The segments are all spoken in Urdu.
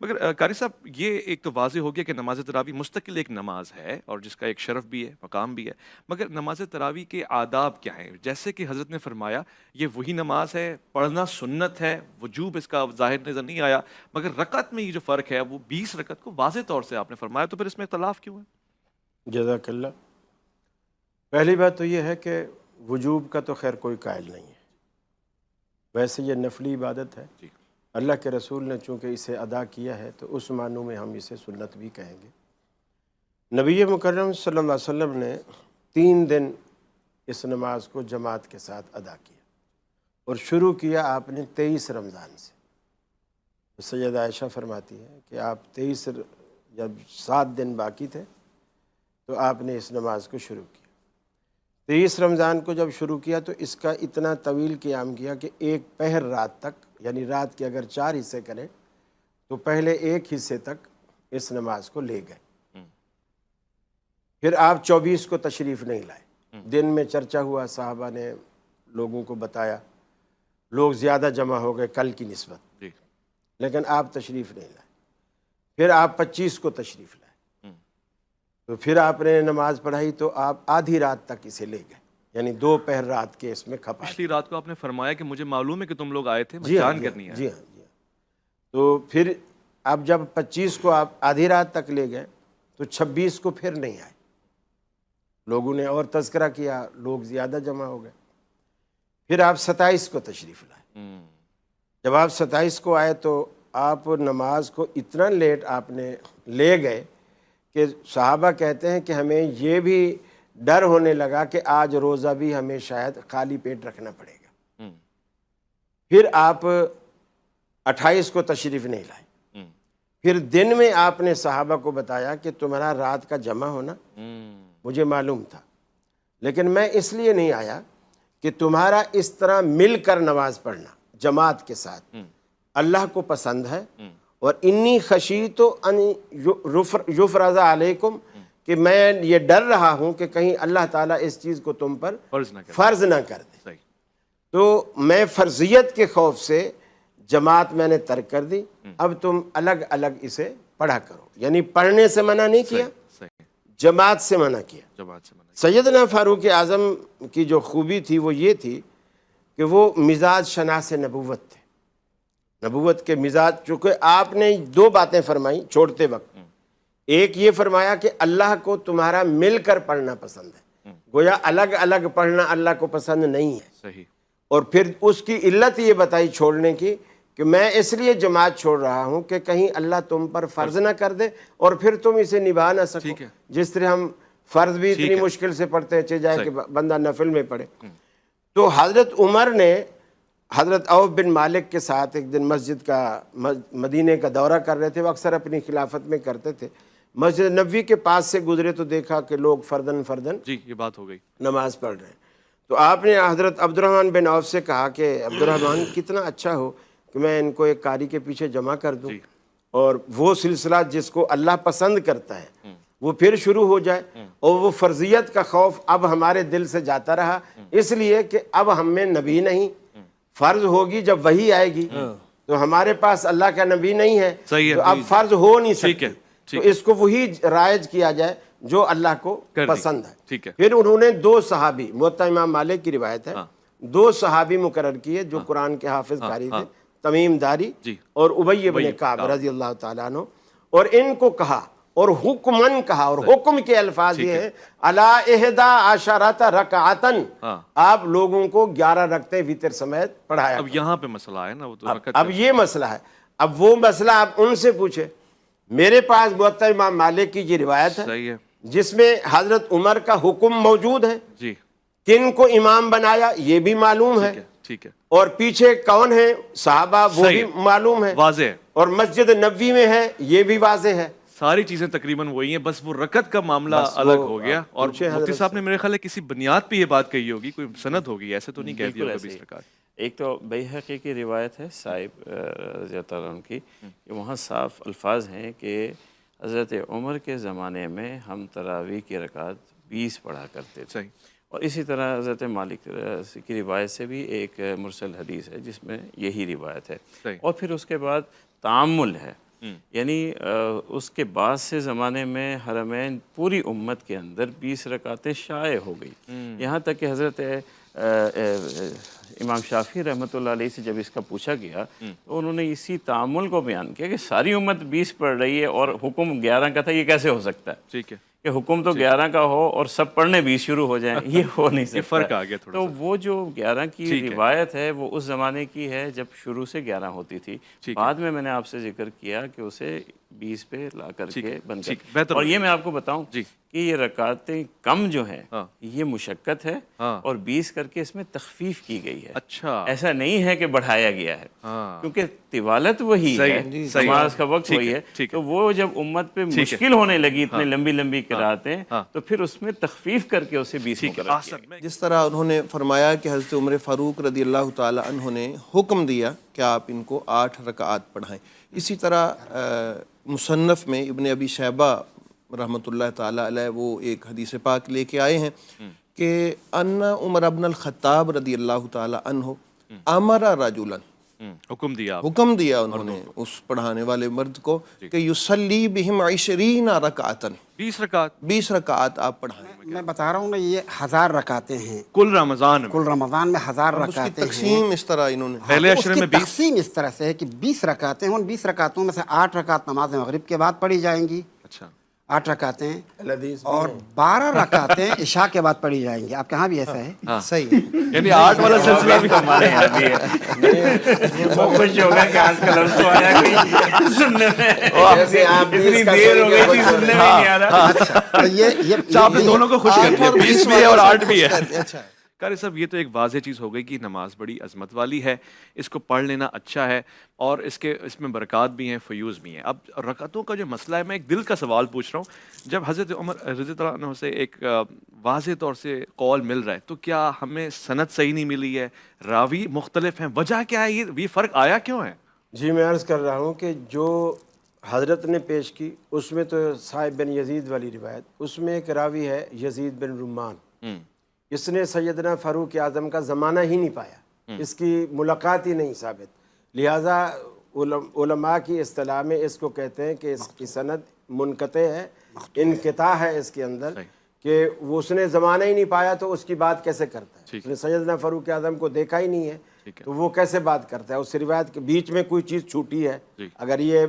مگر قاری صاحب یہ ایک تو واضح ہو گیا کہ نماز تراویح مستقل ایک نماز ہے اور جس کا ایک شرف بھی ہے، مقام بھی ہے، مگر نماز تراویح کے آداب کیا ہیں؟ جیسے کہ حضرت نے فرمایا یہ وہی نماز ہے، پڑھنا سنت ہے، وجوب اس کا ظاہر نظر نہیں آیا، مگر رکعت میں یہ جو فرق ہے وہ 20 رکعت کو واضح طور سے آپ نے فرمایا، تو پھر اس میں اختلاف کیوں ہے؟ جزاک اللہ۔ پہلی بات تو یہ ہے کہ وجوب کا تو خیر کوئی قائل نہیں ہے، ویسے یہ نفلی عبادت ہے، جی اللہ کے رسول نے چونکہ اسے ادا کیا ہے تو اس معنوں میں ہم اسے سنت بھی کہیں گے۔ نبی مکرم صلی اللہ علیہ وسلم نے 3 دن اس نماز کو جماعت کے ساتھ ادا کیا اور شروع کیا آپ نے 23 رمضان سے۔ سیدہ عائشہ فرماتی ہے کہ آپ جب 7 دن باقی تھے تو آپ نے اس نماز کو شروع کیا۔ 23 رمضان کو جب شروع کیا تو اس کا اتنا طویل قیام کیا کہ ایک پہر رات تک، یعنی رات کے اگر 4 حصے کریں تو پہلے ایک حصے تک اس نماز کو لے گئے۔ پھر آپ 24 کو تشریف نہیں لائے، دن میں چرچا ہوا، صحابہ نے لوگوں کو بتایا، لوگ زیادہ جمع ہو گئے کل کی نسبت، لیکن آپ تشریف نہیں لائے۔ پھر آپ 25 کو تشریف لائے، تو پھر آپ نے نماز پڑھائی تو آپ آدھی رات تک اسے لے گئے، یعنی 2 پہر رات کے اس میں کھپا۔ پچھلی رات کو آپ نے فرمایا کہ مجھے معلوم ہے کہ تم لوگ آئے تھے، میں جان کرنی ہے۔ جی ہاں۔ تو پھر اب جب 25 کو آپ آدھی رات تک لے گئے تو 26 کو پھر نہیں آئے، لوگوں نے اور تذکرہ کیا، لوگ زیادہ جمع ہو گئے۔ پھر آپ 27 کو تشریف لائے۔ جب آپ 27 کو آئے تو آپ نماز کو اتنا لیٹ آپ نے لے گئے کہ صحابہ کہتے ہیں کہ ہمیں یہ بھی ڈر ہونے لگا کہ آج روزہ بھی ہمیں شاید خالی پیٹ رکھنا پڑے گا۔ پھر آپ 28 کو تشریف نہیں لائے۔ پھر دن میں آپ نے صحابہ کو بتایا کہ تمہارا رات کا جمع ہونا مجھے معلوم تھا، لیکن میں اس لیے نہیں آیا کہ تمہارا اس طرح مل کر نماز پڑھنا جماعت کے ساتھ اللہ کو پسند ہے، اور انی خشیت ان یفرض علیکم، کہ میں یہ ڈر رہا ہوں کہ کہیں اللہ تعالیٰ اس چیز کو تم پر فرض نہ کر دے۔ تو میں فرضیت کے خوف سے جماعت میں نے ترک کر دی، اب تم الگ الگ اسے پڑھا کرو، یعنی پڑھنے سے منع نہیں کیا، جماعت سے منع کیا۔ سیدنا فاروق اعظم کی جو خوبی تھی وہ یہ تھی کہ وہ مزاج شناس نبوت تھے، نبوت کے مزاج، چونکہ آپ نے 2 باتیں فرمائیں چھوڑتے وقت۔ ایک یہ فرمایا کہ اللہ کو تمہارا مل کر پڑھنا پسند ہے، گویا الگ الگ پڑھنا اللہ کو پسند نہیں ہے۔ اور پھر اس کی علت یہ بتائی چھوڑنے کی کہ میں اس لیے جماعت چھوڑ رہا ہوں کہ کہیں اللہ تم پر فرض نہ کر دے اور پھر تم اسے نبھا نہ سکو، جس طرح ہم فرض بھی اتنی مشکل سے پڑھتے ہیں، چاہے کہ بندہ نفل میں پڑھے۔ تو حضرت عمر نے حضرت عوف بن مالک کے ساتھ ایک دن مسجد کا مدینے کا دورہ کر رہے تھے، وہ اکثر اپنی خلافت میں کرتے تھے، مسجد نبوی کے پاس سے گزرے تو دیکھا کہ لوگ فردن فردن یہ بات ہو گئی، نماز پڑھ رہے ہیں۔ تو آپ نے حضرت عبد الرحمن بن عوف سے کہا کہ عبد الرحمن کتنا اچھا ہو کہ میں ان کو ایک قاری کے پیچھے جمع کر دوں اور وہ سلسلہ جس کو اللہ پسند کرتا ہے وہ پھر شروع ہو جائے، اور وہ فرضیت کا خوف اب ہمارے دل سے جاتا رہا، اس لیے کہ اب ہم میں نبی نہیں، فرض ہوگی جب وہی آئے گی، تو ہمارے پاس اللہ کا نبی نہیں ہے تو اب فرض ہو نہیں سکتی، تو اس کو وہی رائج کیا جائے جو اللہ کو پسند ہے۔ پھر انہوں نے 2 صحابی، موطا امام مالک کی روایت ہے، 2 صحابی مقرر کیے جو قرآن کے حافظ قاری تھے، تمیم داری اور ابی بن کعب رضی اللہ تعالیٰ عنہ، اور ان کو کہا اور حکمن کہا، اور حکم کے الفاظ یہ ہیں الا 11 رکعتن، آپ لوگوں کو 11 رکعتیں وتر سمیت پڑھایا۔ اب یہاں پہ مسئلہ ہے نا، اب یہ مسئلہ ہے، اب وہ مسئلہ آپ ان سے پوچھے۔ میرے پاس موطا امام مالک کی یہ روایت ہے جس میں حضرت عمر کا حکم موجود ہے، کن کو امام بنایا یہ بھی معلوم ہے، اور پیچھے کون ہے صحابہ وہ بھی معلوم ہے، واضح، اور مسجد نبوی میں ہے یہ بھی واضح ہے، ساری چیزیں تقریباً وہی ہیں، بس وہ رکعت کا معاملہ الگ ہو گیا۔ اور مفتی صاحب نے میرے خیال ہے کسی بنیاد پہ یہ بات کہی ہوگی، کوئی سند ہوگی، ایسے تو نہیں کہہ دیا ہوگا اس پرکار۔ ایک تو بیہقی کی روایت ہے صاحب رضی اللہ عنہ کی، کہ وہاں صاف الفاظ ہیں کہ حضرت عمر کے زمانے میں ہم تراویح کی رکعت 20 پڑھا کرتے تھے، اور اسی طرح حضرت مالک کی روایت سے بھی ایک مرسل حدیث ہے جس میں یہی روایت ہے، اور پھر اس کے بعد تعامل ہے یعنی اس کے بعد سے زمانے میں حرمین پوری امت کے اندر 20 رکعتیں شائع ہو گئی، یہاں تک کہ حضرت امام شافعی رحمۃ اللہ علیہ سے جب اس کا پوچھا گیا تو انہوں نے اسی تعامل کو بیان کیا کہ ساری امت 20 پڑھ رہی ہے اور حکم 11 کا تھا، یہ کیسے ہو سکتا ہے ٹھیک ہے، کہ حکم تو 11 کا ہو اور سب پڑھنے 20 شروع ہو جائیں، یہ ہو نہیں سکتا۔ یہ فرق آ گیا تھوڑا تو سا۔ وہ جو 11 کی ٹھیک ہے۔ روایت ہے وہ اس زمانے کی ہے جب شروع سے 11 ہوتی تھی، ٹھیک ہے۔ بعد میں نے آپ سے ذکر کیا کہ اسے 20 پہ لا کر ٹھیک کے ہے، بند ٹھیک، کر، بہتر اور ہو یہ گیا۔ میں آپ کو بتاؤں جی۔ کہ یہ رکعتیں کم جو ہیں ہاں۔ یہ مشقت ہے ہاں۔ اور 20 کر کے اس میں تخفیف کی گئی ہے، اچھا۔ ایسا نہیں ہے کہ بڑھایا گیا ہے، ہاں۔ کیونکہ طوالت وہی صحیح ہے، ہے، صحیح ہے۔ نماز کا وقت ٹھیک وہی ہے، ہے، ٹھیک ہے۔ تو وہ جب امت پہ ٹھیک ہے۔ مشکل ہونے لگی اتنے ہاں۔ لمبی لمبی قراتیں ہاں۔ تو پھر اس میں تخفیف کر کے اسے 20 ٹھیک ہے، مقرر کیا آسن میں جس طرح انہوں نے فرمایا کہ حضرت عمر فاروق رضی اللہ تعالی عنہ نے حکم دیا کہ آپ ان کو 8 رکعات پڑھائیں، اسی طرح مصنف میں ابن ابی شیبہ رحمۃ اللہ تعالی علیہ وہ ایک حدیث پاک لے کے آئے ہیں کہ ان عمر ابن الخطاب رضی اللہ تعالی عنہ امر رجلا، حکم دیا آپ حکم دیا انہوں نے اس پڑھانے والے مرد کو کہ یصلی بہم 20 رکعتا، 20 رکعت 20 رکعات آپ پڑھائیں۔ میں بتا رہا ہوں نا، یہ 1000 رکعتیں ہیں کل رمضان میں، کل رمضان میں 1000 اب اس کی رکعتیں ہیں۔ تقسیم اس طرح انہوں نے پہلے تو عشرے اس میں کی 20۔ تقسیم اس طرح سے ہے کہ 20 رکعتیں ہیں، ان 20 رکعتوں میں سے 8 رکعت نماز مغرب کے بعد پڑھی جائیں گی، اچھا 8 رکعتیں، الحدیث اور 12 رکعتیں عشاء کے بعد پڑھی جائیں گی۔ آپ کے ہاں بھی ایسا ہے؟ صحیح ہے۔ یعنی 8 والا سلسلہ بھی ہمارے یہاں بھی ہے، وہ خوش ہوگا کہ آج کل ہم تو آیا کہ سننے میں جیسے آپ اتنی 20 کا دیر ہو گئی سن تھی کے سننے میں نہیں آ رہا۔ تو یہ اچھا، آپ نے دونوں کو خوش کر دیا، 20 بھی ہے اور 8 بھی ہے۔ اچھا قاری صاحب یہ تو ایک واضح چیز ہو گئی کہ نماز بڑی عظمت والی ہے، اس کو پڑھ لینا اچھا ہے اور اس میں برکات بھی ہیں، فیوز بھی ہیں۔ اب رکعتوں کا جو مسئلہ ہے، میں ایک دل کا سوال پوچھ رہا ہوں، جب حضرت عمر رضی اللہ عنہ سے ایک واضح طور سے قول مل رہا ہے تو کیا ہمیں سند صحیح نہیں ملی ہے، راوی مختلف ہیں، وجہ کیا ہے، یہ فرق آیا کیوں ہے؟ جی میں عرض کر رہا ہوں کہ جو حضرت نے پیش کی اس میں تو صاحب بن یزید والی روایت، اس میں ایک راوی ہے یزید بن رمان، اس نے سیدنا فاروق اعظم کا زمانہ ہی نہیں پایا، اس کی ملاقات ہی نہیں ثابت، لہٰذا علماء کی اصطلاح میں اس کو کہتے ہیں کہ اس کی سند منقطع ہے، انقطاع ہے اس کے اندر، کہ وہ اس نے زمانہ ہی نہیں پایا تو اس کی بات کیسے کرتا ہے، اس نے سیدنا فاروق اعظم کو دیکھا ہی نہیں ہے تو وہ کیسے بات کرتا ہے، اس روایت کے بیچ میں کوئی چیز چھوٹی ہے، اگر یہ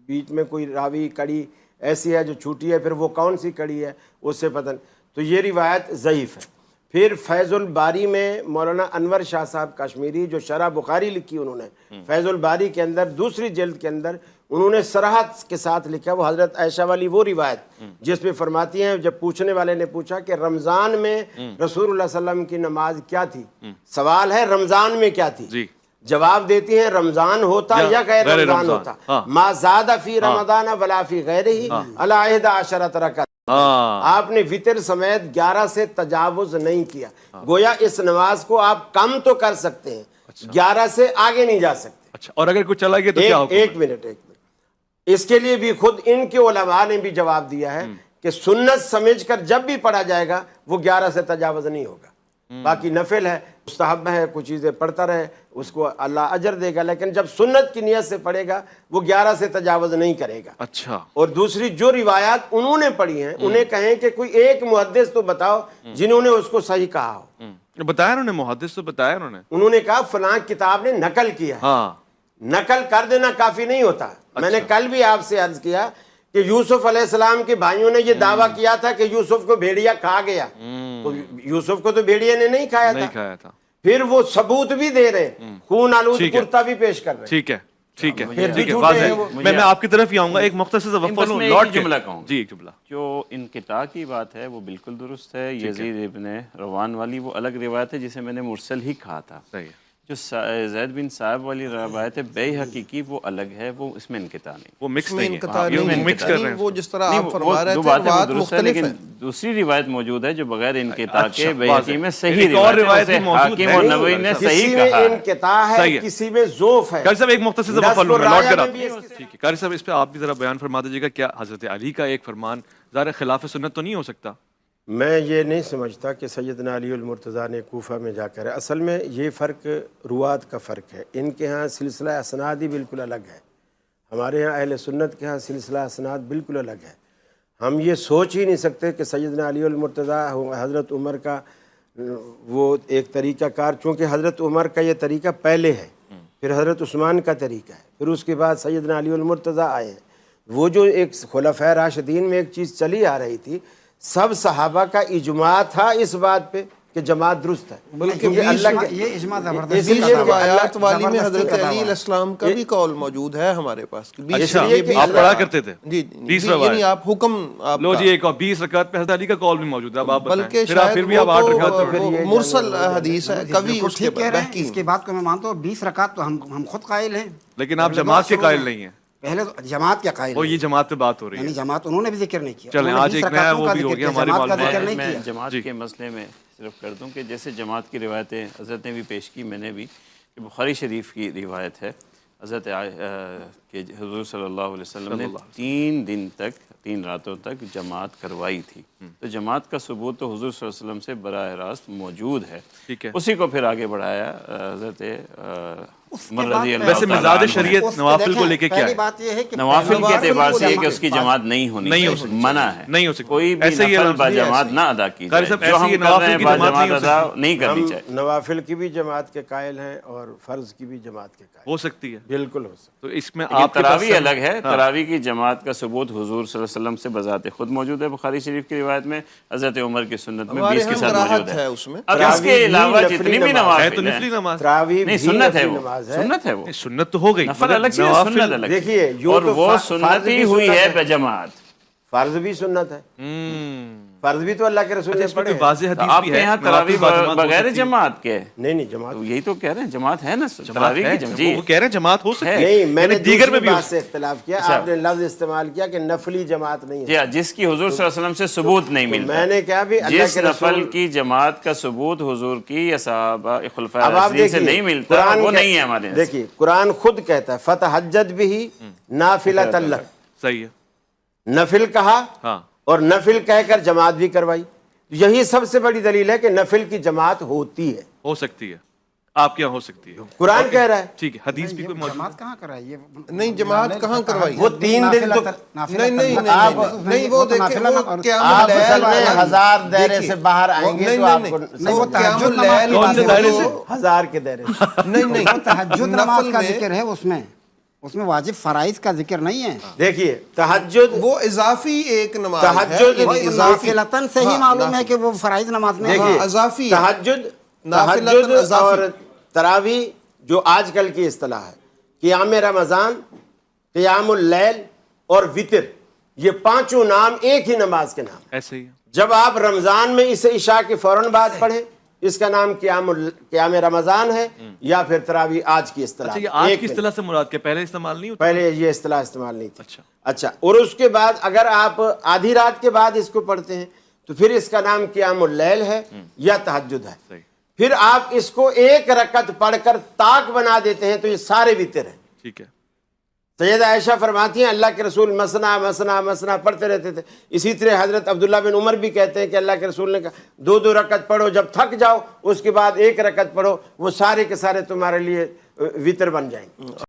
بیچ میں کوئی راوی کڑی ایسی ہے جو چھوٹی ہے، پھر وہ کون سی کڑی ہے اس سے پتہ نہیں، تو یہ روایت ضعیف ہے۔ پھر فیض الباری میں مولانا انور شاہ صاحب کشمیری جو شرح بخاری لکھی انہوں نے، فیض الباری کے اندر دوسری جلد کے اندر انہوں نے صراحت کے ساتھ لکھا، وہ حضرت عائشہ والی وہ روایت جس پہ فرماتی ہیں جب پوچھنے والے نے پوچھا کہ رمضان میں رسول اللہ صلی اللہ علیہ وسلم کی نماز کیا تھی، سوال ہے رمضان میں کیا تھی، جواب دیتی ہیں رمضان ہوتا یا غیر رمضان ہوتا، ما زاد فی رمضان ولا فی غیرہ الی 11 رکعت، آپ نے وطر سمیت 11 سے تجاوز نہیں کیا، گویا اس نماز کو آپ کم تو کر سکتے ہیں، 11 سے آگے نہیں جا سکتے۔ اچھا، اور اگر کوئی چلا گیا تو کیا حکم ہے؟ ایک منٹ اس کے لیے بھی خود ان کے علماء نے بھی جواب دیا ہے کہ سنت سمجھ کر جب بھی پڑھا جائے گا وہ 11 سے تجاوز نہیں ہوگا، باقی نفل ہے، مستحب ہے، کچھ چیزیں پڑھتا رہے، اس کو اللہ اجر دے گا، لیکن جب سنت کی نیت سے پڑھے گا وہ 11 سے تجاوز نہیں کرے گا۔ اچھا، اور دوسری جو روایات انہوں نے پڑھی ہیں انہیں کہیں کہ کوئی ایک محدث تو بتاؤ جنہوں نے اس کو صحیح کہا ہو، بتایا انہوں نے، محدث تو بتایا انہوں نے کہا فلاں کتاب نے نقل کیا ہے، ہاں، نقل کر دینا کافی نہیں ہوتا۔ میں نے کل بھی آپ سے عرض کیا کہ یوسف علیہ السلام کے بھائیوں نے یہ دعویٰ کیا تھا کہ یوسف کو بھیڑیا کھا گیا، تو یوسف کو تو بھیڑیا نے نہیں کھایا تھا، پھر وہ ثبوت بھی دے رہے ہیں، خون آلود کرتا بھی پیش کر رہے ہیں۔ ٹھیک ہے، ٹھیک ہے، پھر بھی ٹھیک ہے، جھوٹے واضح ہیں ہے۔ وہ۔ میں آپ کی طرف ہی آؤں گا، ایک مختصر سا وقفہ بس لوں، میں لوٹ ایک کے جملہ کہوں، جی ایک جملہ۔ جو انقطاع کی بات ہے وہ بالکل درست ہے، یزید ابن روان والی وہ الگ روایت ہے جسے میں نے مرسل ہی کہا تھا، صحیح ہے، جو زید بن صاحب والی روایت ہے بے حقیقی وہ الگ ہے، وہ اس میں انقطاع نہیں، وہ مکس اس میں نہیں ہے، انقطاع یہ نہیں، مکس کر رہے ہیں، وہ جس طرح نہیں، آپ فرما رہے دو تھے باتیں وہ روایت درست ہے، مختلف لیکن ہیں۔ دوسری روایت موجود ہے جو بغیر انقطاع اچھا، کے بے واضح۔ حقیقی میں صحیح ایک اور روایت اسے بھی موجود حاکم ہے، اور نووی نے کسی صحیح میں کہا ہے۔ انقطاع صحیح ہے، ہے۔ کسی میں ذوف ہے۔ قاری صاحب ایک مختصر سا نصب وقفہ لوں، میں لوٹ الرایا کر میں آپ بھی اس کے ٹھیک ہے قاری صاحب اس پہ آپ بھی ذرا بیان فرما دیجیے گا، کیا حضرت علی کا ایک فرمان ظاہر خلاف سنت تو نہیں ہو سکتا؟ میں یہ نہیں سمجھتا کہ سیدنا علی المرتضیٰ نے کوفہ میں جا کر، اصل میں یہ فرق روات کا فرق ہے، ان کے ہاں سلسلہ اسناد ہی بالکل الگ ہے، ہمارے یہاں اہل سنت کے ہاں سلسلہ اسناد بالکل الگ ہے. ہم یہ سوچ ہی نہیں سکتے کہ سیدنا علی المرتضیٰ حضرت عمر کا وہ ایک طریقہ کار، چونکہ حضرت عمر کا یہ طریقہ پہلے ہے، پھر حضرت عثمان کا طریقہ ہے، پھر اس کے بعد سیدنا علی المرتضیٰ آئے ہیں. وہ جو ایک خلفائے راشدین میں ایک چیز چلی آ رہی تھی، سب صحابہ کا اجماع تھا اس بات پہ کہ جماعت درست ہے. بلکہ یہ اجماع زبردست اسی لیے بیس روایات والی میں زبردستی حضرت کا دعویٰ علی ہے. علیہ السلام کا بھی قول موجود ہے ہمارے پاس. اچھا آپ پڑھا کرتے تھے جی 20 یعنی روایت. آپ حکم آپ لو جی ایک اور 20 رکعت پہ حضرت علی کا قول بھی موجود ہے. اب آپ بتائیں بلکہ پھر آپ شاید پھر بھی آپ 8 رکعت وہ پڑھ تو مرسل حدیث ہے کبھی بالکل اس کے ٹھیک کہہ رہے ہیں. بحقین. اس کے بعد کو میں مانتا ہوں 20 رکعت تو ہم خود قائل ہیں، لیکن آپ جماعت کے قائل نہیں ہیں. پہلے تو جماعت کیا قائل وہ ہیں. یہ جماعت پہ بات ہو رہی یعنی ہے. جماعت انہوں نے بھی ذکر نہیں کیا. چلیں، انہوں نے آج 20 ایک نیا رکعتوں وہ کا بھی ہو ذکر گیا کیا، ہماری جماعت کا معلومات ذکر نہیں میں کیا. جماعت کے مسئلے میں صرف کر دوں کہ جیسے جماعت کی روایتیں حضرت نے بھی پیش کی، میں نے بھی، کہ بخاری شریف کی روایت ہے حضرت کہ حضور صلی اللہ علیہ وسلم نے 3 دن تک 3 راتوں تک جماعت کروائی تھی. تو جماعت کا ثبوت تو حضور صلی اللہ علیہ وسلم سے براہ راست موجود ہے. ٹھیک ہے. اسی کو پھر آگے بڑھایا حضرت عمر رضی اللہ ویسے تعالیٰ مزاج عنہ. شریعت اس پہ نوافل کو دیکھیں، لے کے کیا پہلی ہے؟ بات یہ ہے کہ نوافل کے اعتبار سے یہ کہ اس کی جماعت جماعت نہیں ہونی چاہیے، منع ہے. نہیں ہو سکتی. کوئی بھی ایسے ہی نفل الحمد با للہ جماعت نہ ادا کی قاری جائے. صاحب، جو ایسے ہم یہ کر نوافل رہے ہیں کی با جماعت نہیں جماعت ہو ادا سکتی. نہیں کرنی ہم چاہیے. نوافل کی بھی جماعت کے قائل ہیں اور فرض کی بھی جماعت کے قائل ہو سکتی ہے. بالکل ہو سکتا. تو اس میں لیکن آپ کے پاس تراویح الگ ہے. تراویح کی جماعت کا ثبوت حضور صلی اللہ علیہ وسلم سے بذات خود موجود ہے بخاری شریف کی روایت میں، حضرت عمر کی سنت میں ہمارے 20 کے ہاں ساتھ کراہت موجود ہے ہے. اس میں. اب اس کے علاوہ جتنی بھی ہے تو نوافل نفلی ہیں، نماز. تراویح نہیں بھی سنت ہے نفلی وہ، نماز ہے. سنت ہے وہ. سنت تو ہو گئی نفل مگر الگ چیز ہے، نوافل- سنت الگ. دیکھیے یوں اور تو وہ فرض سنت بھی ہی ہوئی ہے سنت بجماعت. فرض بھی سنت ہے، فرض بھی تو اللہ کے رسول نے اس میں پڑھے کوئی ہیں. واضح تو حدیث آپ بھی کے ہے یہاں نوافل تراویح با جماعت ہو بغیر سکتی ہے. جماعت کے؟ نہیں جماعت تو یہی تو کہہ رہے ہیں جماعت ہے نا جماعت تراویح ہے. کی جماعت. جی وہ کہہ رہے ہیں جماعت ہو سکتی ہے. نہیں، میں نے یعنی دیگر میں دوسری بھی بات سے اختلاف کیا. آپ نے لفظ استعمال کیا کہ نفلی جماعت نہیں ہے. جی ہاں، جس کی حضور صلی اللہ علیہ وسلم سے ثبوت نہیں ملتا. میں نے کہا بھی اللہ جس کے نفل رسول کی جماعت کا ثبوت حضور کی یا صحابہ خلفائے اب آپ راشدین سے دیکھیے نہیں ملتا، وہ نہیں ہے ہمارے یہاں. دیکھیے قرآن خود کہتا ہے فتحجد بھی نافلۃ لک، صحیح ہے. نفل کہا ہاں اور نفل کہہ کر جماعت بھی کروائی. یہی سب سے بڑی دلیل ہے کہ نفل کی جماعت ہوتی ہے، ہو سکتی ہے. آپ کے یہاں ہو سکتی ہے. قرآن کہہ رہا ہے. ٹھیک ہے. حدیث بھی کوئی موجود ہے. جماعت کہاں کرائی یہ؟ نہیں جماعت کہاں کروائی؟ وہ 3 دن تو نہیں وہ دیکھیں وہ قیام آپ اللیل اصل میں 1000 دائرے دیکھیے، سے باہر آئیں گے نہیں، تو نہیں، آپ کو نہیں، وہ قیام تہجد نماز اللیل کی کون سے بات دائرے ہے. سے؟ 1000 کے دائرے سے. نہیں وہ تہجد نماز نفل کا میں ذکر ہے اس میں واجب فرائض کا ذکر نہیں ہے. دیکھیے تہجد وہ اضافی ایک نماز ہے. تہجد یعنی اضافی نافلتاً سے ہی معلوم ہے کہ وہ فرائض نماز میں دیکھیے ہے. اضافی ہے. تہجد نافلتاً اضافی. اور تراویح جو آج کل کی اصطلاح ہے، قیام رمضان، قیام اللیل اور وطر، یہ 5 نام ایک ہی نماز کے نام. ایسے ہی ہے. جب آپ رمضان میں اسے عشاء کے فوراً بعد پڑھیں اس کا نام قیام رمضان ہے، یا پھر تراویح آج کی اصطلاح. اچھا، یہ آج ایک کی منٹ. اصطلاح سے مراد کیا پہلے استعمال نہیں ہوتا؟ پہلے یہ اصطلاح استعمال نہیں تھی. اچھا. اور اس کے بعد اگر آپ آدھی رات کے بعد اس کو پڑھتے ہیں تو پھر اس کا نام قیام اللیل ہے یا تہجد ہے. صحیح. پھر آپ اس کو 1 رکعت پڑھ کر طاق بنا دیتے ہیں تو یہ سارے وطر ہیں. ٹھیک ہے. سیدہ عائشہ فرماتی ہیں اللہ کے رسول مسنا مسنا مسنا پڑھتے رہتے تھے. اسی طرح حضرت عبداللہ بن عمر بھی کہتے ہیں کہ اللہ کے رسول نے کہا 2 رکعت پڑھو، جب تھک جاؤ اس کے بعد 1 رکعت پڑھو، وہ سارے کے سارے تمہارے لیے وطر بن جائیں گے.